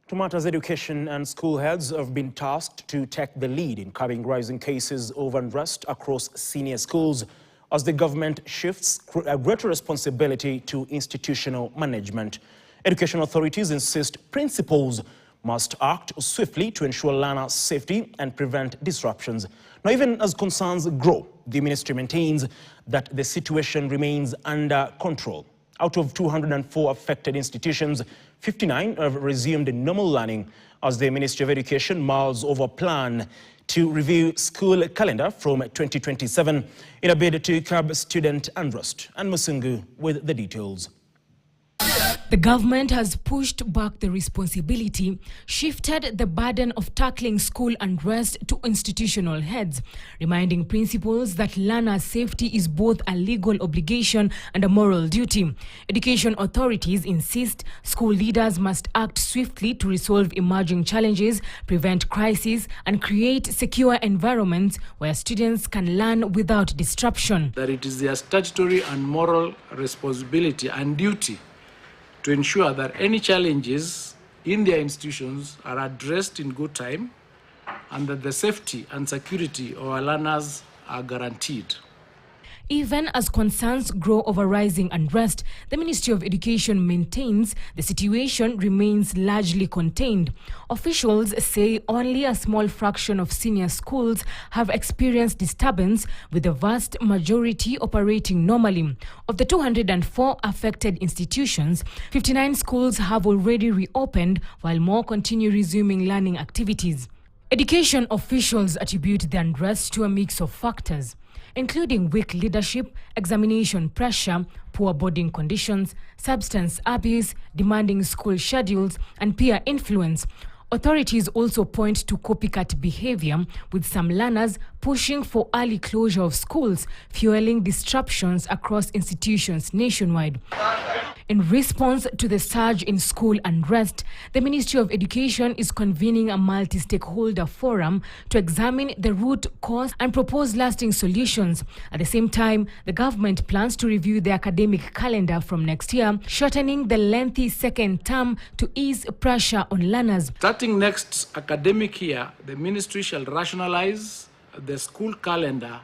To matters, education and school heads have been tasked to take the lead in curbing rising cases of unrest across senior schools as the government shifts greater responsibility to institutional management. Education authorities insist principals must act swiftly to ensure learner safety and prevent disruptions. Now, even as concerns grow, the ministry maintains that the situation remains under control. Out of 204 affected institutions, 59 have resumed normal learning as the Ministry of Education mulls over a plan to review school calendar from 2027 in a bid to curb student unrest. And Musungu with the details. The government has pushed back the responsibility, shifted the burden of tackling school unrest to institutional heads, reminding principals that learner safety is both a legal obligation and a moral duty. Education authorities insist school leaders must act swiftly to resolve emerging challenges, prevent crises, and create secure environments where students can learn without disruption. That it is their statutory and moral responsibility and duty to ensure that any challenges in their institutions are addressed in good time and that the safety and security of our learners are guaranteed. Even as concerns grow over rising unrest, the Ministry of Education maintains the situation remains largely contained. Officials say only a small fraction of senior schools have experienced disturbance, with the vast majority operating normally. Of the 204 affected institutions, 59 schools have already reopened, while more continue resuming learning activities. Education officials attribute the unrest to a mix of factors, including weak leadership, examination pressure, poor boarding conditions, substance abuse, demanding school schedules, and peer influence. Authorities also point to copycat behavior, with some learners pushing for early closure of schools, fueling disruptions across institutions nationwide. In response to the surge in school unrest, the Ministry of Education is convening a multi-stakeholder forum to examine the root cause and propose lasting solutions. At the same time, the government plans to review the academic calendar from next year, shortening the lengthy second term to ease pressure on learners. Starting next academic year, the ministry shall rationalize the school calendar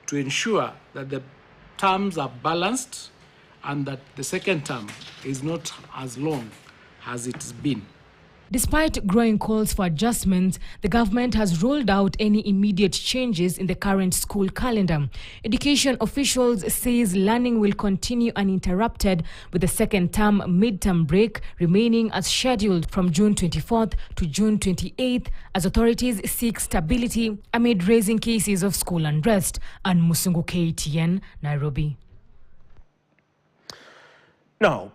to ensure that the terms are balanced and that the second term is not as long as it's been. Despite growing calls for adjustments, the government has rolled out any immediate changes in the current school calendar. Education officials says learning will continue uninterrupted, with the second term midterm break remaining as scheduled from June 24th to June 28th as authorities seek stability amid raising cases of school unrest. And Musungu, KTN, Nairobi. Now,